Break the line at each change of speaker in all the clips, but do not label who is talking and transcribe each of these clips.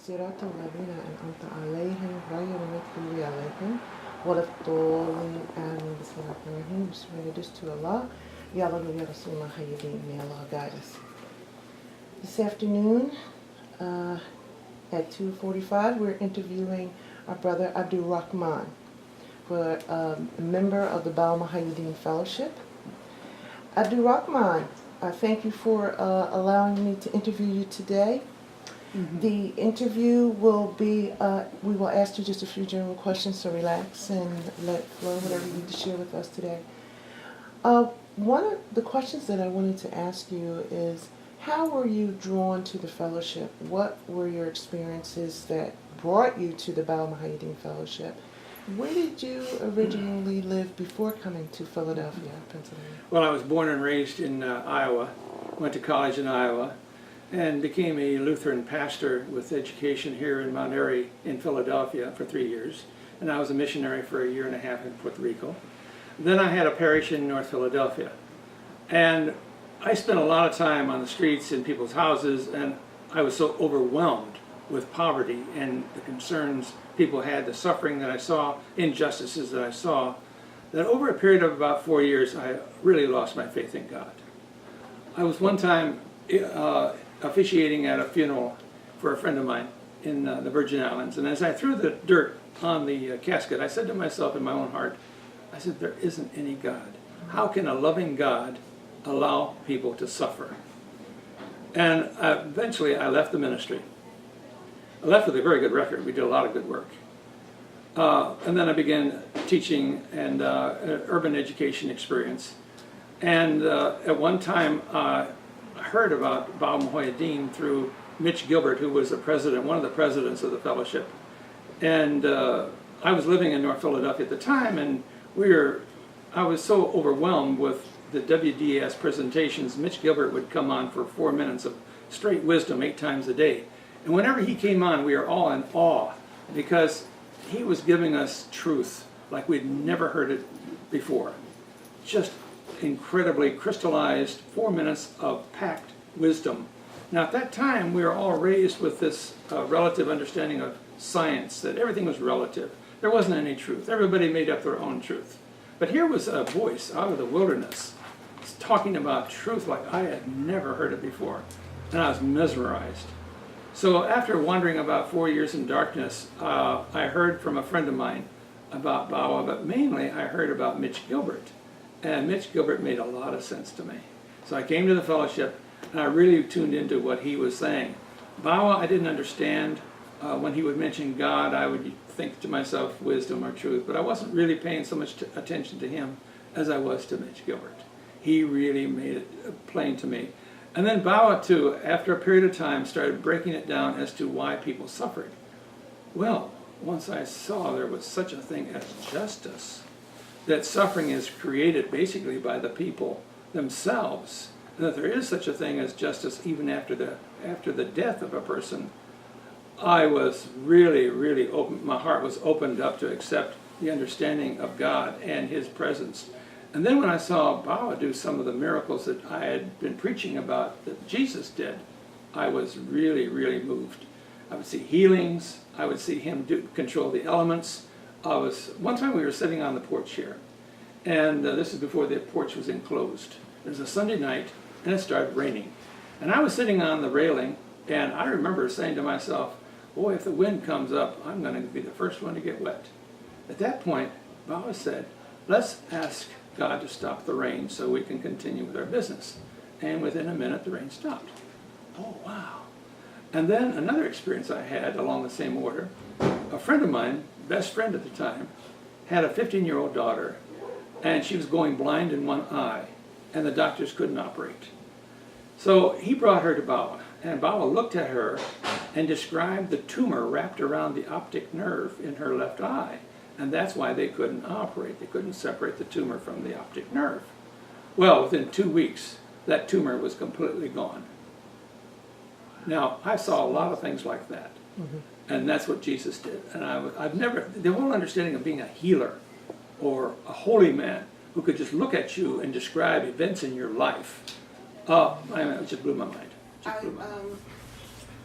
صراط الذين أنعمت عليهم غير المغضوب عليهم ولا الضالين آمين. بسم الله الرحمن الرحيم. Just introduce to Allah. Ya Allah, Ya Rasul, Muhaiyadeen. May Allah guide us. This afternoon at 2:45, we're interviewing our brother Abdul Rahman, for a member of the Bawa Muhaiyaddeen Fellowship. Abdul Rahman, thank you for allowing me to interview you today. The interview will be, we will ask you just a few general questions, so relax and let flow whatever you need to share with us today. One of the questions that I wanted to ask you is, how were you drawn to the fellowship? What were your experiences that brought you to the Bawa Muhaiyaddeen Fellowship? Where did you originally live before coming to Philadelphia, Pennsylvania?
Well, I was born and raised in Iowa, went to college in Iowa, and became a Lutheran pastor with education here in Mount Airy in Philadelphia for 3 years. And I was a missionary for a year and a half in Puerto Rico. Then I had a parish in North Philadelphia. And I spent a lot of time on the streets in people's houses, and I was so overwhelmed with poverty and the concerns people had, the suffering that I saw, injustices that I saw, that over a period of about 4 years, I really lost my faith in God. I was one time officiating at a funeral for a friend of mine in the Virgin Islands, and as I threw the dirt on the casket, I said to myself in my own heart, I said, there isn't any God. How can a loving God allow people to suffer? And eventually I left the ministry. I left with a very good record. We did a lot of good work. And then I began teaching and urban education experience. And at one time, I heard about Bawa Muhaiyaddeen through Mitch Gilbert, who was the president, one of the presidents of the fellowship. And I was living in North Philadelphia at the time, and I was so overwhelmed with the WDS presentations. Mitch Gilbert would come on for 4 minutes of straight wisdom 8 times a day. And whenever he came on, we were all in awe, because he was giving us truth like we'd never heard it before. Just incredibly crystallized 4 minutes of packed wisdom. Now at that time, we were all raised with this relative understanding of science, that everything was relative. There wasn't any truth. Everybody made up their own truth. But here was a voice out of the wilderness talking about truth like I had never heard it before. And I was mesmerized. So after wandering about 4 years in darkness, I heard from a friend of mine about Bawa, but mainly I heard about Mitch Gilbert. And Mitch Gilbert made a lot of sense to me. So I came to the fellowship, and I really tuned into what he was saying. Bawa, I didn't understand. When he would mention God, I would think to myself wisdom or truth, but I wasn't really paying so much attention to him as I was to Mitch Gilbert. He really made it plain to me. And then Bawa, too, after a period of time, started breaking it down as to why people suffered. Well, once I saw there was such a thing as justice, that suffering is created basically by the people themselves, and that there is such a thing as justice even after the death of a person, I was really open. My heart was opened up to accept the understanding of God and his presence. And then when I saw Bawa do some of the miracles that I had been preaching about that Jesus did, I was really moved. I would see healings. I would see him control the elements. One time we were sitting on the porch here, and this is before the porch was enclosed. It was a Sunday night, and it started raining. And I was sitting on the railing, and I remember saying to myself, boy, if the wind comes up, I'm going to be the first one to get wet. At that point, Bawa said, let's ask God to stop the rain so we can continue with our business. And within a minute, the rain stopped. Oh, wow. And then another experience I had along the same order, a friend of mine, best friend at the time, had a 15-year-old daughter, and she was going blind in one eye, and the doctors couldn't operate. So he brought her to Bawa, and Bawa looked at her and described the tumor wrapped around the optic nerve in her left eye. And that's why they couldn't operate. They couldn't separate the tumor from the optic nerve. Well, within 2 weeks, that tumor was completely gone. Now, I saw a lot of things like that. And that's what Jesus did. And I've never, the whole understanding of being a healer or a holy man who could just look at you and describe events in your life, it just blew my mind.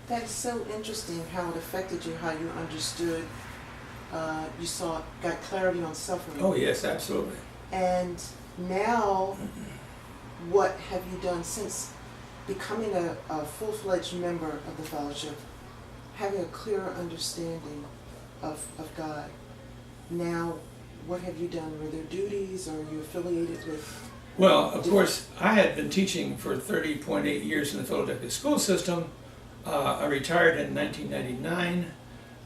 That's so interesting how it affected you, how you understood, you saw, got clarity on suffering.
Oh yes, absolutely.
And now, what have you done since becoming a full-fledged member of the fellowship, having a clearer understanding of God? Now, what have you done? Were there duties, or are you affiliated with?
Well, of course, I had been teaching for 30.8 years in the Philadelphia school system. I retired in 1999,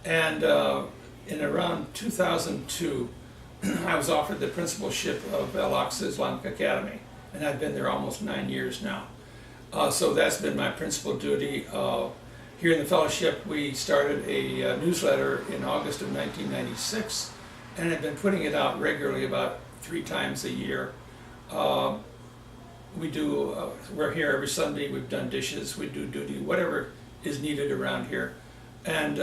and in around 2002, I was offered the principalship of Al-Aqsa Islamic Academy, and I've been there almost 9 years now. So that's been my principal duty. Here in the fellowship, we started a newsletter in August of 1996, and have been putting it out regularly about 3 times a year. We're here every Sunday, we've done dishes, we do duty, whatever is needed around here, and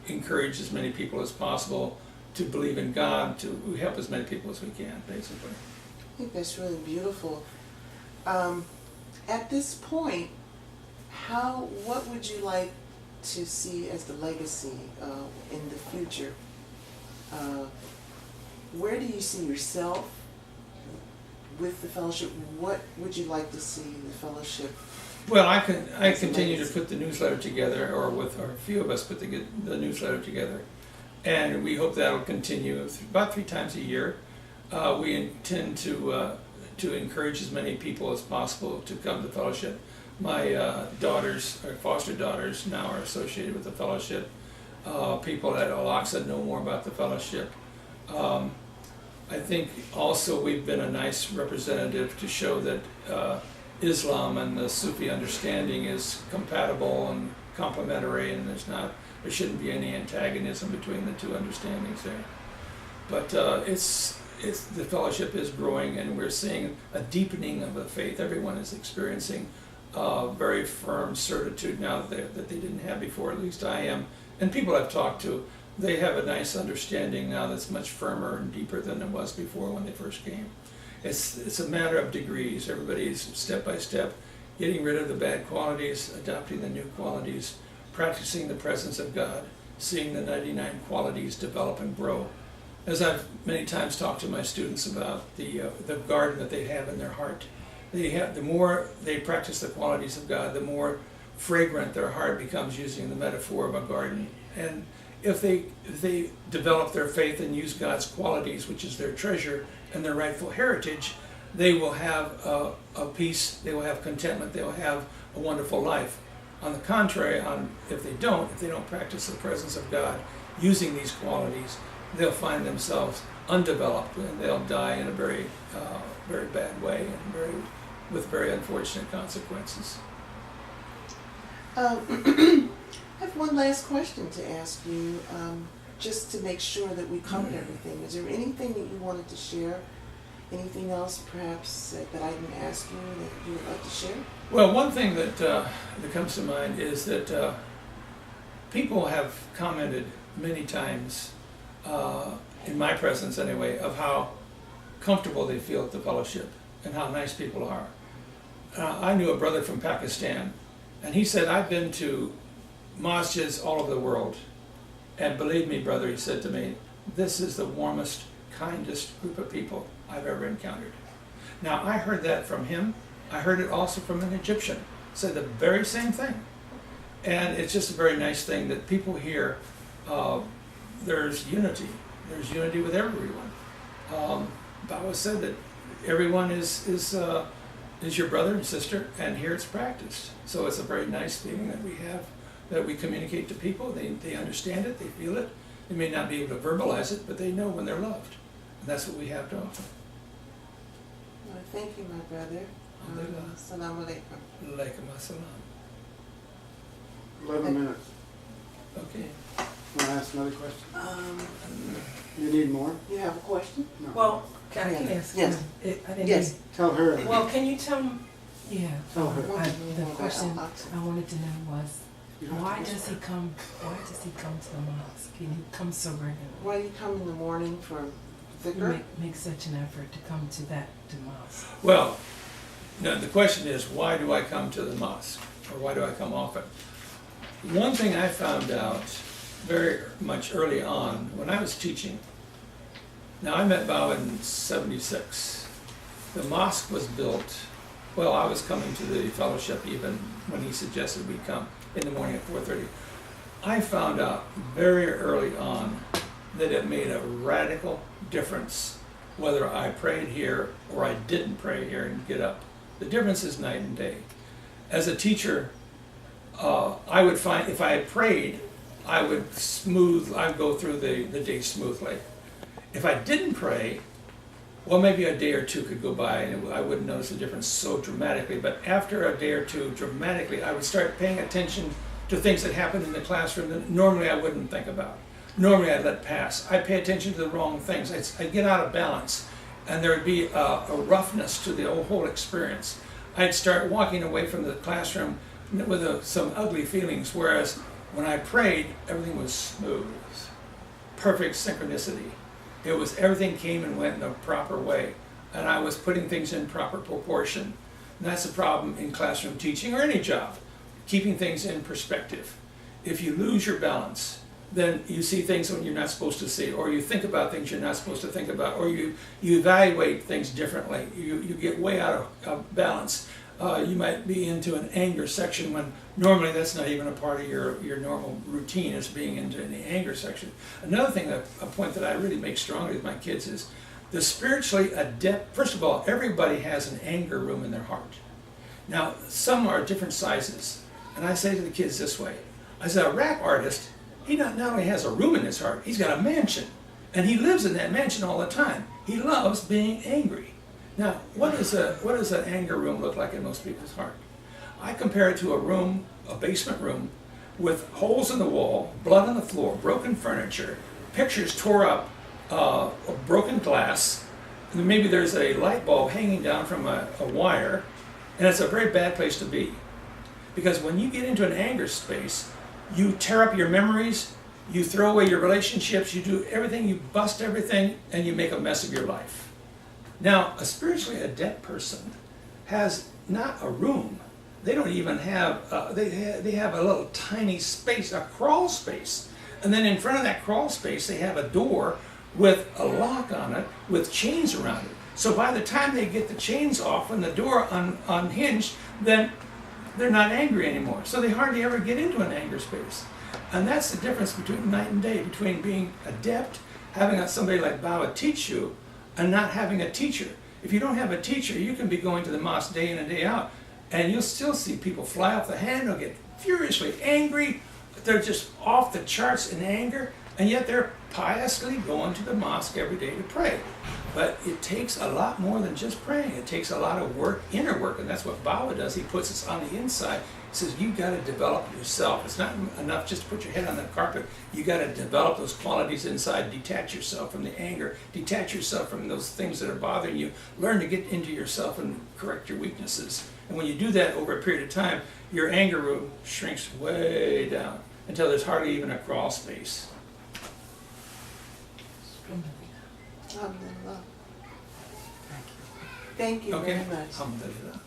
encourage as many people as possible to believe in God, to help as many people as we can, basically.
I think that's really beautiful. At this point, what would you like to see as the legacy in the future? Where do you see yourself with the fellowship? What would you like to see the fellowship?
Well, I continue to put the newsletter together, or a few of us put the newsletter together, and we hope that'll continue about 3 times a year. We intend to encourage as many people as possible to come to the fellowship. My daughters, or foster daughters, now are associated with the fellowship. People at Al-Aqsa know more about the fellowship. I think also we've been a nice representative to show that Islam and the Sufi understanding is compatible and complementary, and there shouldn't be any antagonism between the two understandings there. But the fellowship is growing, and we're seeing a deepening of the faith. Everyone is experiencing very firm certitude now that they didn't have before, at least I am. And people I've talked to, they have a nice understanding now that's much firmer and deeper than it was before when they first came. It's a matter of degrees. Everybody's step by step getting rid of the bad qualities, adopting the new qualities, practicing the presence of God, seeing the 99 qualities develop and grow. As I've many times talked to my students about the garden that they have in their heart, the more they practice the qualities of God, the more fragrant their heart becomes, using the metaphor of a garden. And if they develop their faith and use God's qualities, which is their treasure and their rightful heritage, they will have a peace, they will have contentment, they will have a wonderful life. On the contrary, if they don't practice the presence of God using these qualities, they'll find themselves undeveloped, and they'll die in a very, very bad way, and with very unfortunate consequences.
I have one last question to ask you, just to make sure that we covered everything. Is there anything that you wanted to share? Anything else, perhaps, that I didn't ask you that you would like to share?
Well, one thing that comes to mind is that people have commented many times, in my presence anyway, of how comfortable they feel at the fellowship and how nice people are. I knew a brother from Pakistan, and he said, I've been to masjids all over the world, and believe me, brother, he said to me, this is the warmest, kindest group of people I've ever encountered. Now, I heard that from him. I heard it also from an Egyptian, said the very same thing. And it's just a very nice thing that people here, there's unity. There's unity with everyone. Bawa said that everyone is your brother and sister, and here it's practiced. So it's a very nice feeling that we have, that we communicate to people. They understand it, they feel it. They may not be able to verbalize it, but they know when they're loved. And that's what we have to offer.
Well, thank you, my brother. Assalamu alaikum.
Alaikum assalam.
11 minutes.
Okay.
Want to ask another question? You need more?
You have a question?
No.
Well, can I ask?
Yes.
I didn't
Yes.
Tell her.
Well, can you tell me? Yeah.
Tell her.
The question I wanted to know was,
You don't have
why
to
does he come? Why does he come to the mosque? And he comes so regularly.
Why do you come in the morning for
You
dhikr?
make such an effort to come to mosque.
Well, no, the question is, why do I come to the mosque? Or why do I come often? one thing I found out very much early on when I was teaching. Now I met Bawa in '76. The mosque was built, well, I was coming to the fellowship even when he suggested we come in the morning at 4:30. I found out very early on that it made a radical difference whether I prayed here or I didn't pray here and get up. The difference is night and day. As a teacher, I would find if I had prayed, I would go through the day smoothly. If I didn't pray, well, maybe a day or two could go by and I wouldn't notice the difference so dramatically, but after a day or two, dramatically, I would start paying attention to things that happened in the classroom that normally I wouldn't think about. Normally I'd let pass. I'd pay attention to the wrong things. I'd get out of balance, and there would be a roughness to the whole experience. I'd start walking away from the classroom with some ugly feelings, whereas when I prayed, everything was smooth, perfect synchronicity. It was everything came and went in a proper way, and I was putting things in proper proportion. And that's the problem in classroom teaching or any job, keeping things in perspective. If you lose your balance, then you see things when you're not supposed to see, or you think about things you're not supposed to think about, or you evaluate things differently. You get way out of balance. You might be into an anger section when normally that's not even a part of your normal routine, is being into the anger section. Another thing, a point that I really make strongly with my kids is the spiritually adept. First of all, everybody has an anger room in their heart. Now, some are different sizes, and I say to the kids this way: I said, a rap artist, he not only has a room in his heart, he's got a mansion, and he lives in that mansion all the time. He loves being angry. Now, what does an anger room look like in most people's heart? I compare it to a room, a basement room, with holes in the wall, blood on the floor, broken furniture, pictures tore up, broken glass, and maybe there's a light bulb hanging down from a wire, and it's a very bad place to be. Because when you get into an anger space, you tear up your memories, you throw away your relationships, you do everything, you bust everything, and you make a mess of your life. Now, a spiritually adept person has not a room. They don't even have, they have a little tiny space, a crawl space. And then in front of that crawl space, they have a door with a lock on it with chains around it. So by the time they get the chains off and the door unhinged, then they're not angry anymore. So they hardly ever get into an anger space. And that's the difference between night and day, between being adept, having somebody like Bawa teach you, and not having a teacher. If you don't have a teacher, you can be going to the mosque day in and day out, and you'll still see people fly off the handle, get furiously angry. They're just off the charts in anger, and yet they're piously going to the mosque every day to pray. But it takes a lot more than just praying. It takes a lot of work, inner work, and that's what Bawa does. He puts us on the inside. He says, you've got to develop yourself. It's not enough just to put your head on the carpet. You've got to develop those qualities inside, detach yourself from the anger, detach yourself from those things that are bothering you, learn to get into yourself and correct your weaknesses. And when you do that over a period of time, your anger room shrinks way down until there's hardly even a crawl space.
Alhamdulillah. Thank you very much.
Alhamdulillah.